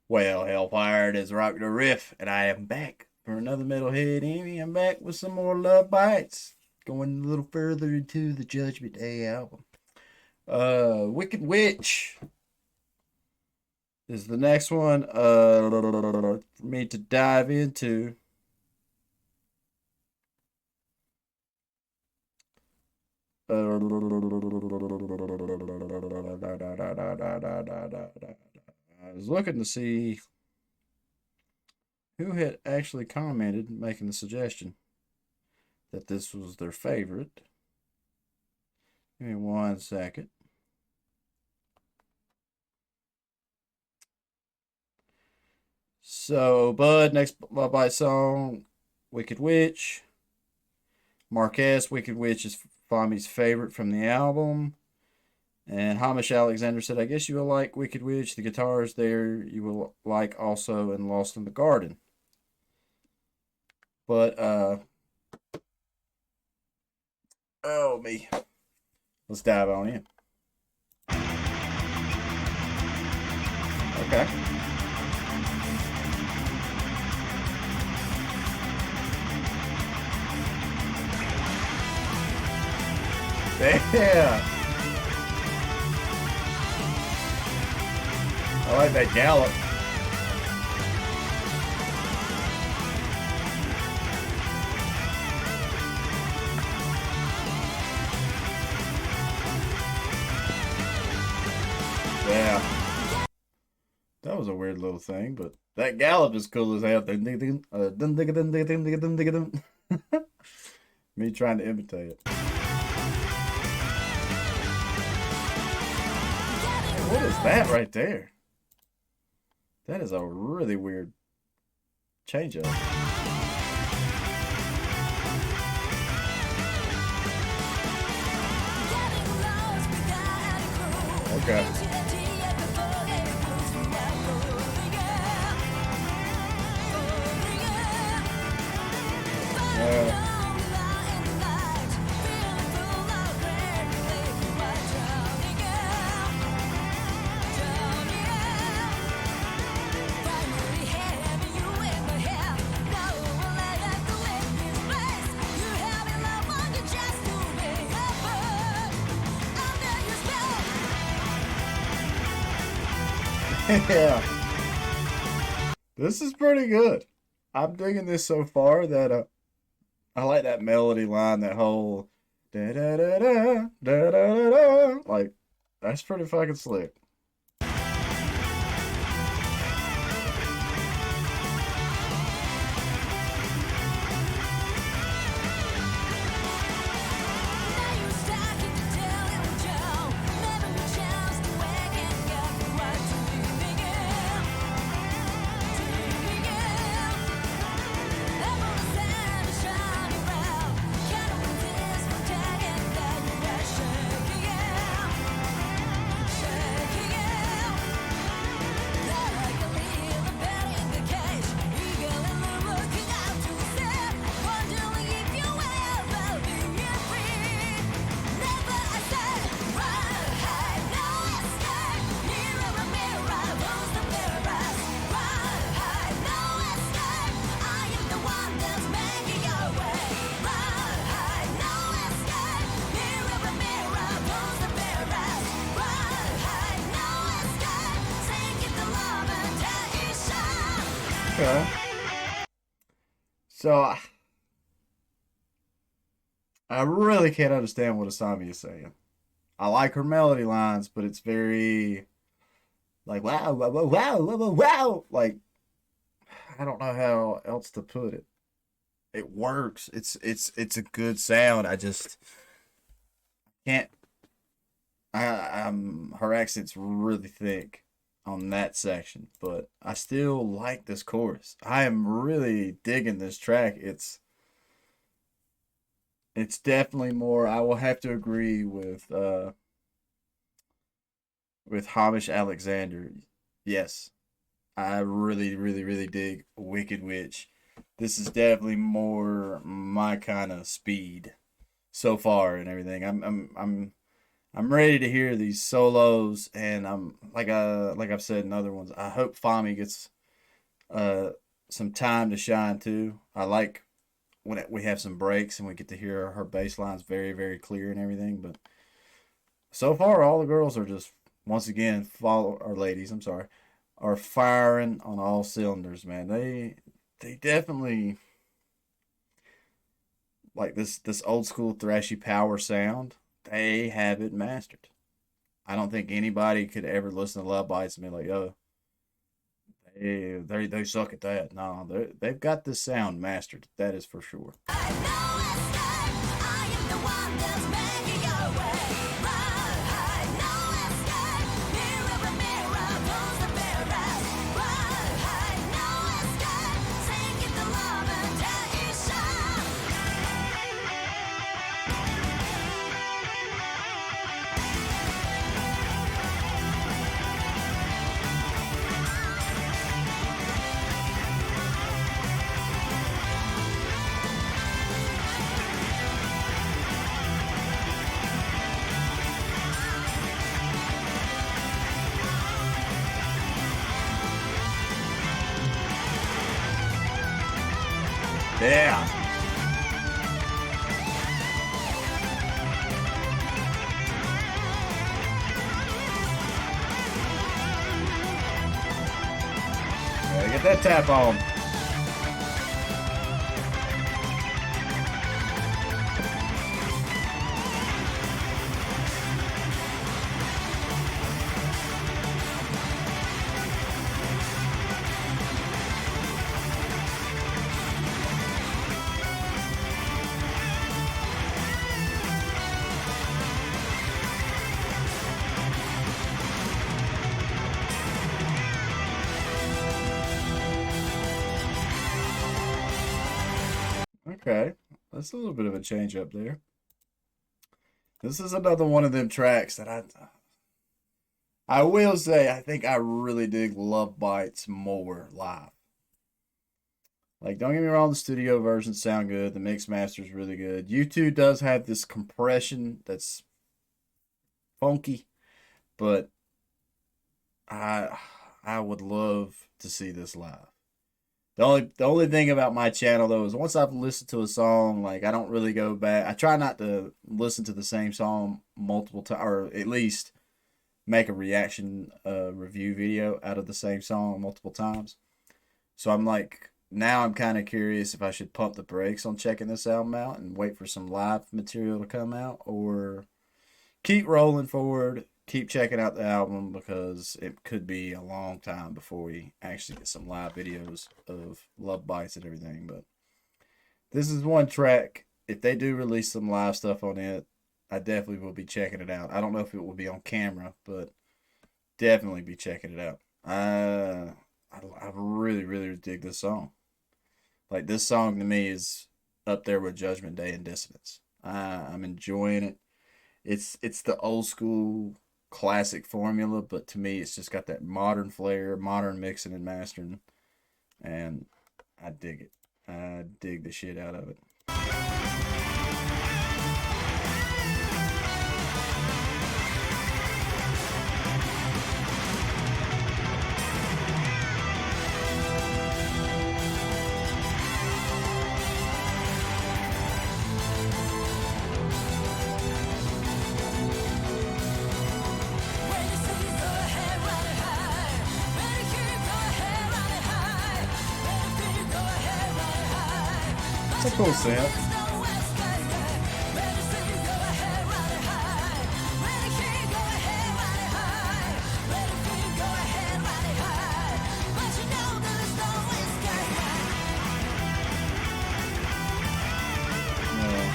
Well, Hellfire, it is Rock the Riff, and I am back for another Metalhead Envy. I'm back with some more Lovebites. Going a little further into the Judgment Day album. Wicked Witch is the next one for me to dive into. I was looking to see who had actually commented making the suggestion that this was their favorite. Give me 1 second. So, Bud, next by song, Wicked Witch. Marquez, Wicked Witch is Fami's favorite from the album. And Hamish Alexander said, I guess you will like Wicked Witch. The guitars there you will like also in Lost in the Garden. But, oh me. Let's dive on in. Okay. Yeah. I like that gallop. Yeah. That was a weird little thing, but that gallop is cool as hell. Me trying to imitate it. What is that right there? That is a really weird change up. Okay. Yeah. This is pretty good. I'm digging this so far that I like that melody line, that whole da da da da da da da da. Like that's pretty fucking slick. Okay. So I really can't understand what Asami is saying. I like her melody lines, but it's very like wow, wow, wow, wow, wow, wow. Like I don't know how else to put it. It works. It's a good sound. I just can't. Her accent's really thick on that section, but I still like this chorus. I am really digging this track. It's definitely more. I will have to agree with Hamish Alexander. Yes, I really, really, really dig Wicked Witch. This is definitely more my kind of speed so far and everything. I'm ready to hear these solos, and I'm like I've said in other ones. I hope Fami gets uh some time to shine too. I like when we have some breaks and we get to hear her bass lines very clear and everything. But so far, all the girls are just once again follow or ladies. I'm sorry, are firing on all cylinders, man. They definitely like this old school thrashy power sound. They have it mastered. I don't think anybody could ever listen to Lovebites and be like, "Oh, they suck at that." No, they've got this sound mastered. That is for sure. Yeah. Yeah, get that tap on. Okay, that's a little bit of a change up there. This is another one of them tracks that I will say I think I really dig Love Bites more live. Like, don't get me wrong, the studio versions sound good. The mix master is really good. YouTube does have this compression that's funky, but I I would love to see this live. The only thing about my channel though is once I've listened to a song, like I don't really go back. I try not to listen to the same song multiple times, or at least make a reaction review video out of the same song multiple times. So I'm like, now I'm kind of curious if I should pump the brakes on checking this album out and wait for some live material to come out, or keep rolling forward, keep checking out the album because it could be a long time before we actually get some live videos of Love Bites and everything. But this is one track. If they do release some live stuff on it, I definitely will be checking it out. I don't know if it will be on camera, but definitely be checking it out. I really dig this song. Like this song to me is up there with Judgment Day and Dissonance. I'm enjoying it. It's the old school classic formula, but to me, it's just got that modern flair, modern mixing and mastering, and I dig it. I dig the shit out of it. It's a cool synth. Yeah.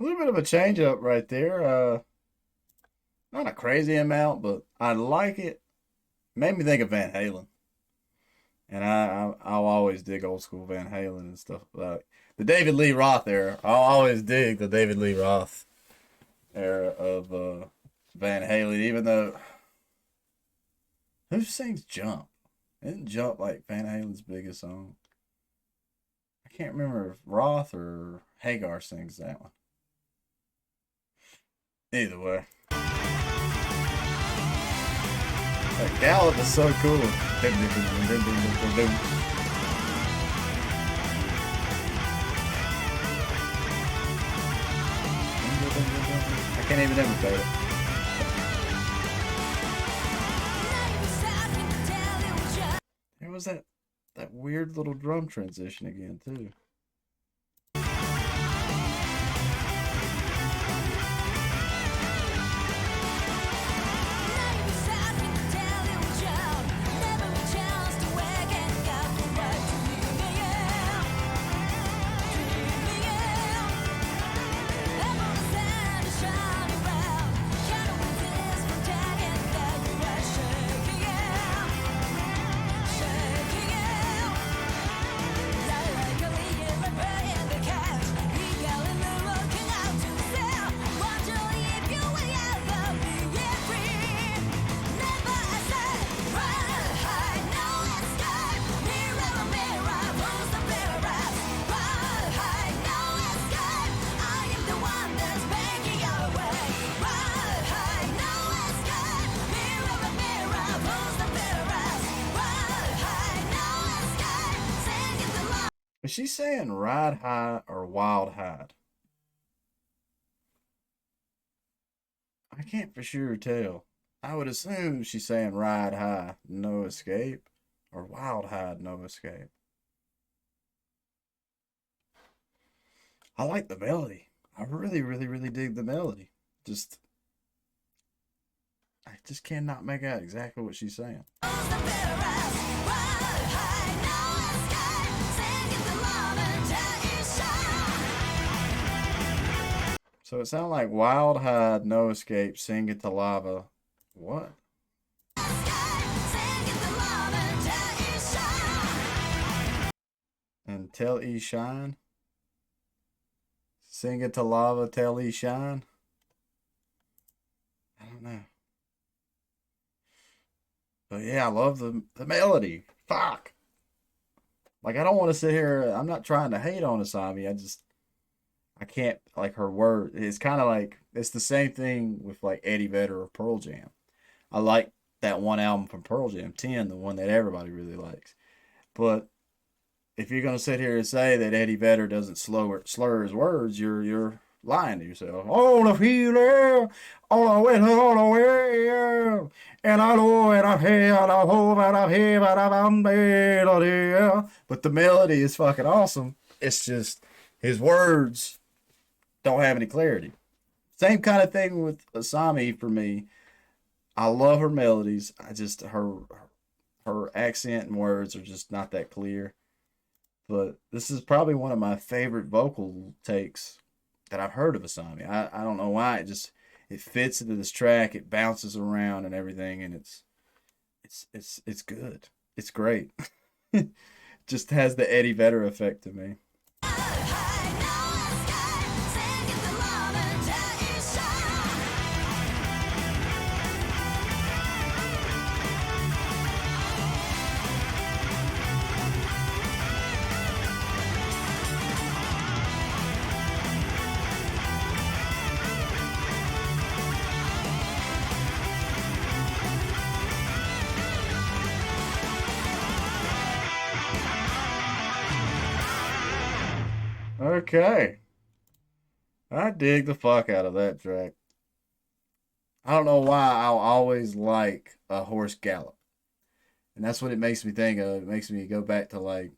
A little bit of a change up right there. Not a crazy amount, but I like it. Made me think of Van Halen, and I'll always dig old school Van Halen and stuff like the David Lee Roth era. I'll always dig the David Lee Roth era of Van Halen, even though who sings Jump? Isn't Jump like Van Halen's biggest song? I can't remember if Roth or Hagar sings that one. Either way, that gallop is so cool. I can't even imitate it. There was that weird little drum transition again too. Is she saying ride high or wild hide? I can't for sure tell. I would assume she's saying ride high, no escape, or wild hide, no escape. I like the melody. I really, really, really dig the melody. Just, I just cannot make out exactly what she's saying. So it sounded like wild hide, no escape, sing it to lava. What? And tell E shine. Sing it to lava, tell E shine. I don't know. But yeah, I love the melody. Fuck. Like I don't want to sit here. I'm not trying to hate on Asami. I can't like her word. It's kind of like it's the same thing with like Eddie Vedder or Pearl Jam. I like that one album from Pearl Jam, 10, the one that everybody really likes. But if you're gonna sit here and say that Eddie Vedder doesn't slur his words, you're lying to yourself. All the feeling, all the way, all the way, and I know and I hear, and I hope and I hear, but I'm melody. But the melody is fucking awesome. It's just his words don't have any clarity. Same kind of thing with Asami for me. I love her melodies. I just her accent and words are just not that clear. But this is probably one of my favorite vocal takes that I've heard of Asami. I don't know why it fits into this track. It bounces around and everything, and it's good. It's great. Just has the Eddie Vedder effect to me. Okay. I dig the fuck out of that track. I don't know why I'll always like a horse gallop. And that's what it makes me think of. It makes me go back to like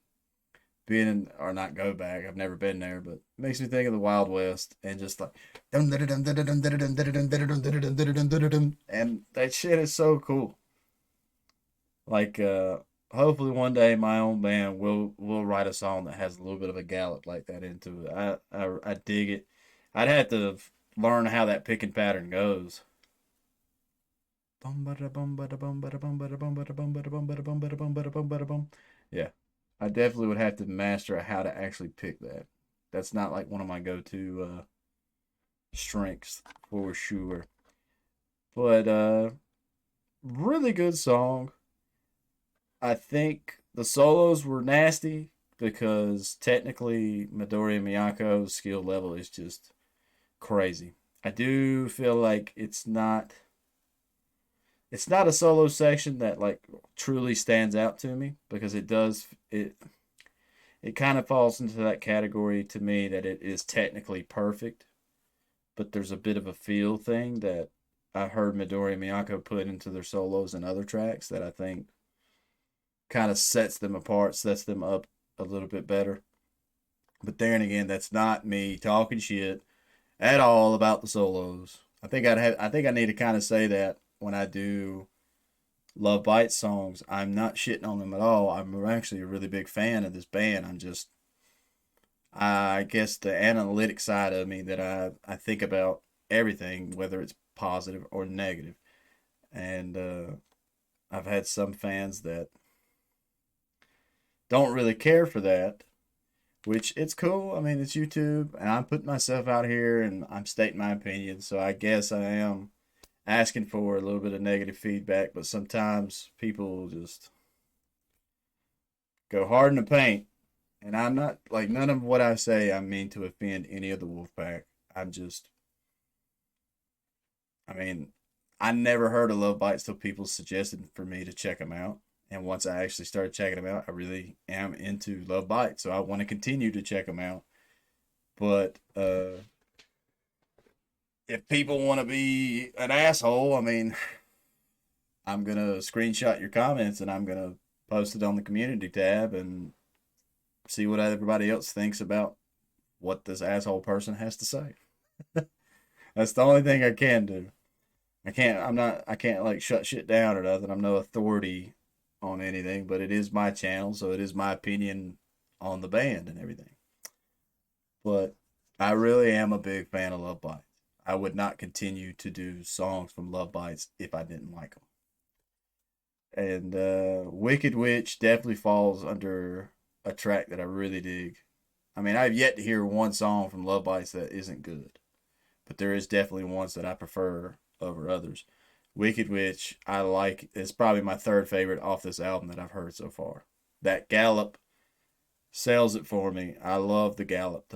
being in, or not go back. I've never been there, but it makes me think of the Wild West and just like and that shit is so cool. Like hopefully one day my own band will write a song that has a little bit of a gallop like that into it. I dig it. I'd have to learn how that picking pattern goes. Yeah, I definitely would have to master how to actually pick that. That's not like one of my go-to strengths for sure. But really good song. I think the solos were nasty because technically Midori and Miyako's skill level is just crazy. I do feel like it's not a solo section that like truly stands out to me because it kind of falls into that category to me that it is technically perfect, but there's a bit of a feel thing that I heard Midori and Miyako put into their solos and other tracks that I think kind of sets them apart, sets them up a little bit better. But then again, that's not me talking shit at all about the solos. I think I need to kind of say that when I do Lovebites songs, I'm not shitting on them at all. I'm actually a really big fan of this band. I guess the analytic side of me that I think about everything, whether it's positive or negative. And I've had some fans that don't really care for that, which it's cool. I mean, it's YouTube, and I'm putting myself out here and I'm stating my opinion. So I guess I am asking for a little bit of negative feedback, but sometimes people just go hard in the paint. And I'm not like none of what I say I mean to offend any of the Wolfpack. I'm just I mean, I never heard of Love Bites till people suggested for me to check them out. And once I actually started checking them out, I really am into Love Bites. So I want to continue to check them out. But if people want to be an asshole, I mean, I'm going to screenshot your comments and I'm going to post it on the community tab and see what everybody else thinks about what this asshole person has to say. That's the only thing I can do. I can't like shut shit down or nothing. I'm no authority on anything, but it is my channel, so it is my opinion on the band and everything. But I really am a big fan of Love Bites. I would not continue to do songs from Love Bites if I didn't like them. And Wicked Witch definitely falls under a track that I really dig. I mean, I've yet to hear one song from Love Bites that isn't good, but there is definitely ones that I prefer over others. Wicked Witch, I like. It's probably my third favorite off this album that I've heard so far. That Gallop sells it for me. I love the Gallop.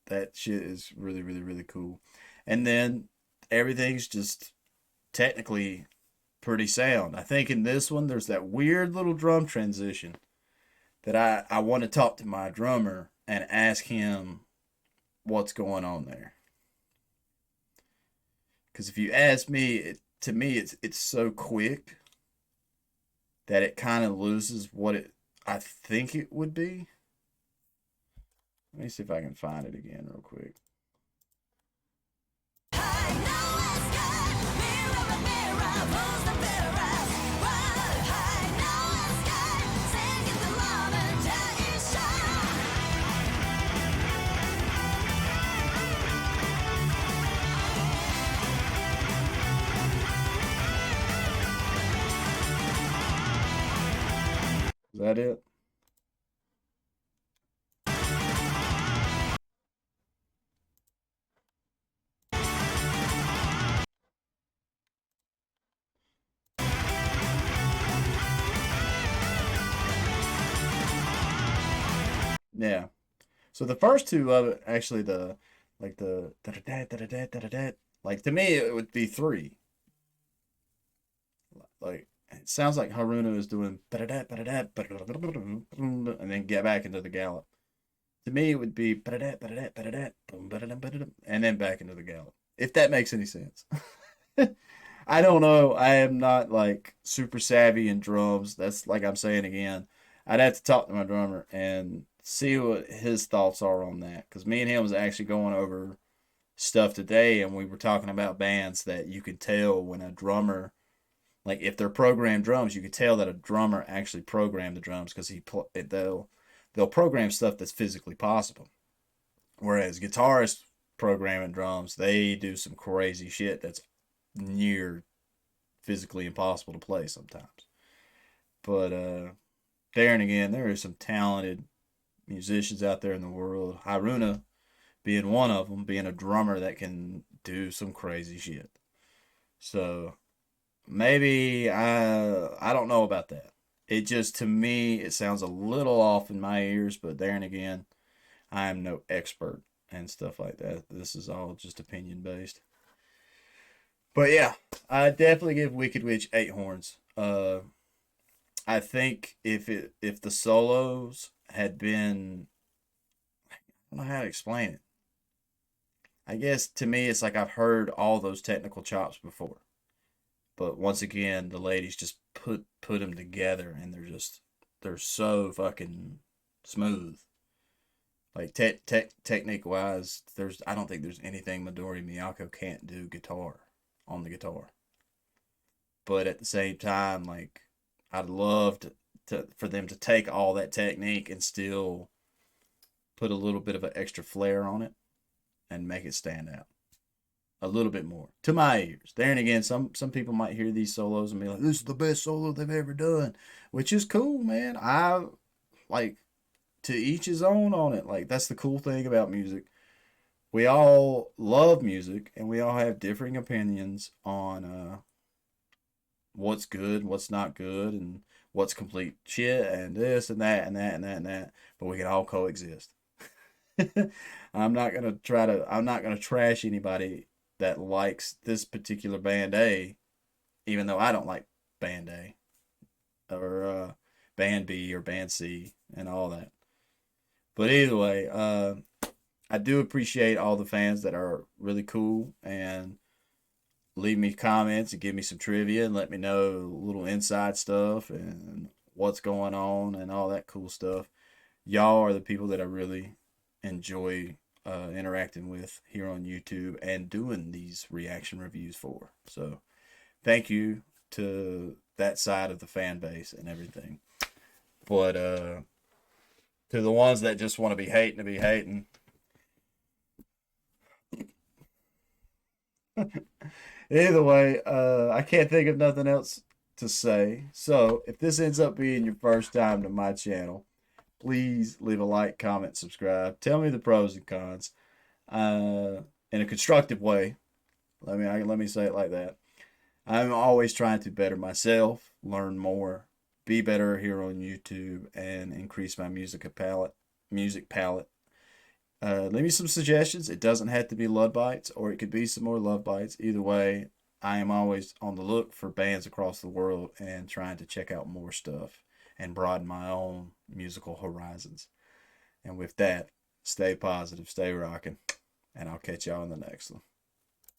That shit is really, really, really cool. And then everything's just technically pretty sound. I think in this one, there's that weird little drum transition that I want to talk to my drummer and ask him what's going on there. Because if you ask me, to me, it's so quick that it kind of loses what I think it would be. Let me see if I can find it again real quick. Is that it? Yeah. So the first two of it, actually, the like the like to me it would be three. Like it sounds like Haruna is doing and then get back into the gallop. To me, it would be and then back into the gallop. If that makes any sense. I don't know. I am not like super savvy in drums. That's like I'm saying again. I'd have to talk to my drummer and see what his thoughts are on that. Because me and him was actually going over stuff today, and we were talking about bands that you could tell when a drummer, like if they're programmed drums, you could tell that a drummer actually programmed the drums because they'll program stuff that's physically possible. Whereas guitarists programming drums, they do some crazy shit that's near physically impossible to play sometimes. But there and again, there are some talented musicians out there in the world. Haruna being one of them, being a drummer that can do some crazy shit. So maybe I don't know about that. It just to me it sounds a little off in my ears, but there and again, I am no expert, and stuff like that. This is all just opinion based. But yeah, I definitely give Wicked Witch 8 horns. I think if the solos had been, I don't know how to explain it. I guess to me it's like I've heard all those technical chops before, but once again the ladies just put them together and they're so fucking smooth. Like technique wise, I don't think there's anything Midori Miyako can't do guitar on the guitar. But at the same time, like I'd love to for them to take all that technique and still put a little bit of an extra flair on it and make it stand out a little bit more to my ears. There and again, some people might hear these solos and be like, "This is the best solo they've ever done," which is cool, man. I like to each his own on it. Like that's the cool thing about music. We all love music, and we all have differing opinions on what's good, what's not good, and what's complete shit, and this and that and that and that and that. But we can all coexist. I'm not gonna trash anybody that likes this particular band A, even though I don't like band A or band B or band C and all that. But either way, I do appreciate all the fans that are really cool and leave me comments and give me some trivia and let me know little inside stuff and what's going on and all that cool stuff. Y'all are the people that I really enjoy interacting with here on YouTube and doing these reaction reviews for. So thank you to that side of the fan base and everything. But to the ones that just want to be hating, either way, I can't think of nothing else to say. So if this ends up being your first time to my channel, please leave a like, comment, subscribe. Tell me the pros and cons in a constructive way. Let me say it like that. I'm always trying to better myself, learn more, be better here on YouTube, and increase my music palette. Leave me some suggestions. It doesn't have to be Lovebites, or it could be some more Lovebites. Either way, I am always on the look for bands across the world and trying to check out more stuff and broaden my own musical horizons. And with that, stay positive, stay rocking, and I'll catch y'all in the next one.